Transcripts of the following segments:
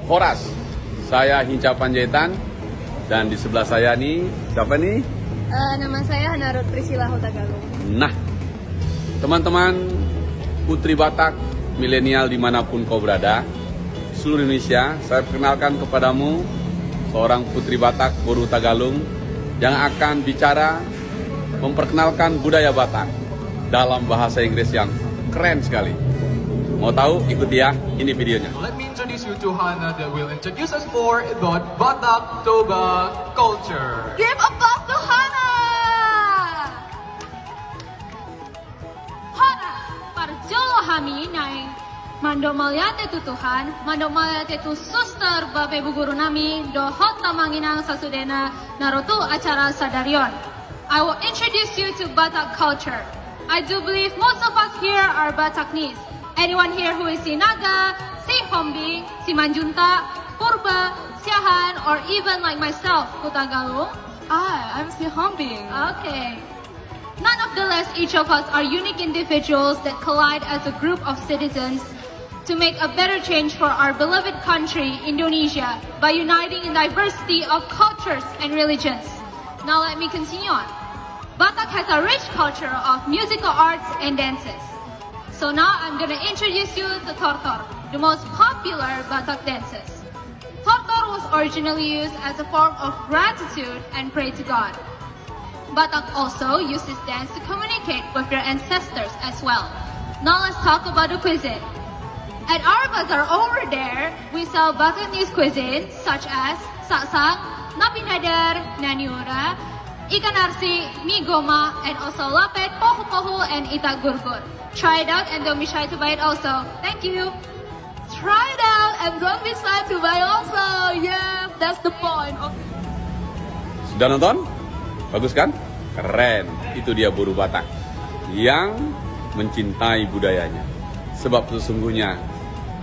Horas. Saya Hinca Panjaitan dan di sebelah saya nih, siapa nih? Nama saya Hanarut Priscilla Hutagalung. Nah, teman-teman Putri Batak, milenial dimanapun kau berada, seluruh Indonesia, saya perkenalkan kepadamu seorang Putri Batak Boru Tagalung yang akan bicara memperkenalkan budaya Batak dalam bahasa Inggris yang keren sekali. Mau tahu? Ikuti ya, ini videonya. Let me introduce you to Hana that will introduce us more about Batak Toba culture. Give applause to Hana! Hana, parjolo hami naing mandomalyate tutuhan, mandomalyate tu suster babe bu guru nami dohot tamanginang sasudena narutu acara sadarion. I will introduce you to Batak culture. I do believe most of us here are Bataknese. Anyone here who is Sinaga, Si Hombing, Si Manjunta, Purba, Siahan, or even like myself, Kutagalung? I'm Si Hombing. Okay. Nonetheless, each of us are unique individuals that collide as a group of citizens to make a better change for our beloved country, Indonesia, by uniting in diversity of cultures and religions. Now let me continue on. Batak has a rich culture of musical arts and dances. So now I'm going to introduce you to Tortor, the most popular Batak dances. Tortor was originally used as a form of gratitude and pray to God. Batak also used this dance to communicate with their ancestors as well. Now let's talk about the cuisine. At our bazaar over there, we sell Bataknese cuisine such as saksang, napi nadar, naniura, ikan arsi, mie goma, and also lapet, pohu-pohu, and itak gurgur. Try it out and don't be shy to buy it also. Thank you. Try it out and don't be shy to buy also. Yeah, that's the point. Okay. Sudah nonton? Bagus kan? Keren. Itu dia Boru Batak yang mencintai budayanya. Sebab sesungguhnya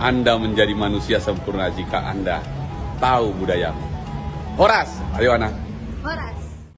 Anda menjadi manusia sempurna jika Anda tahu budayamu. Horas, ayo anak. Horas.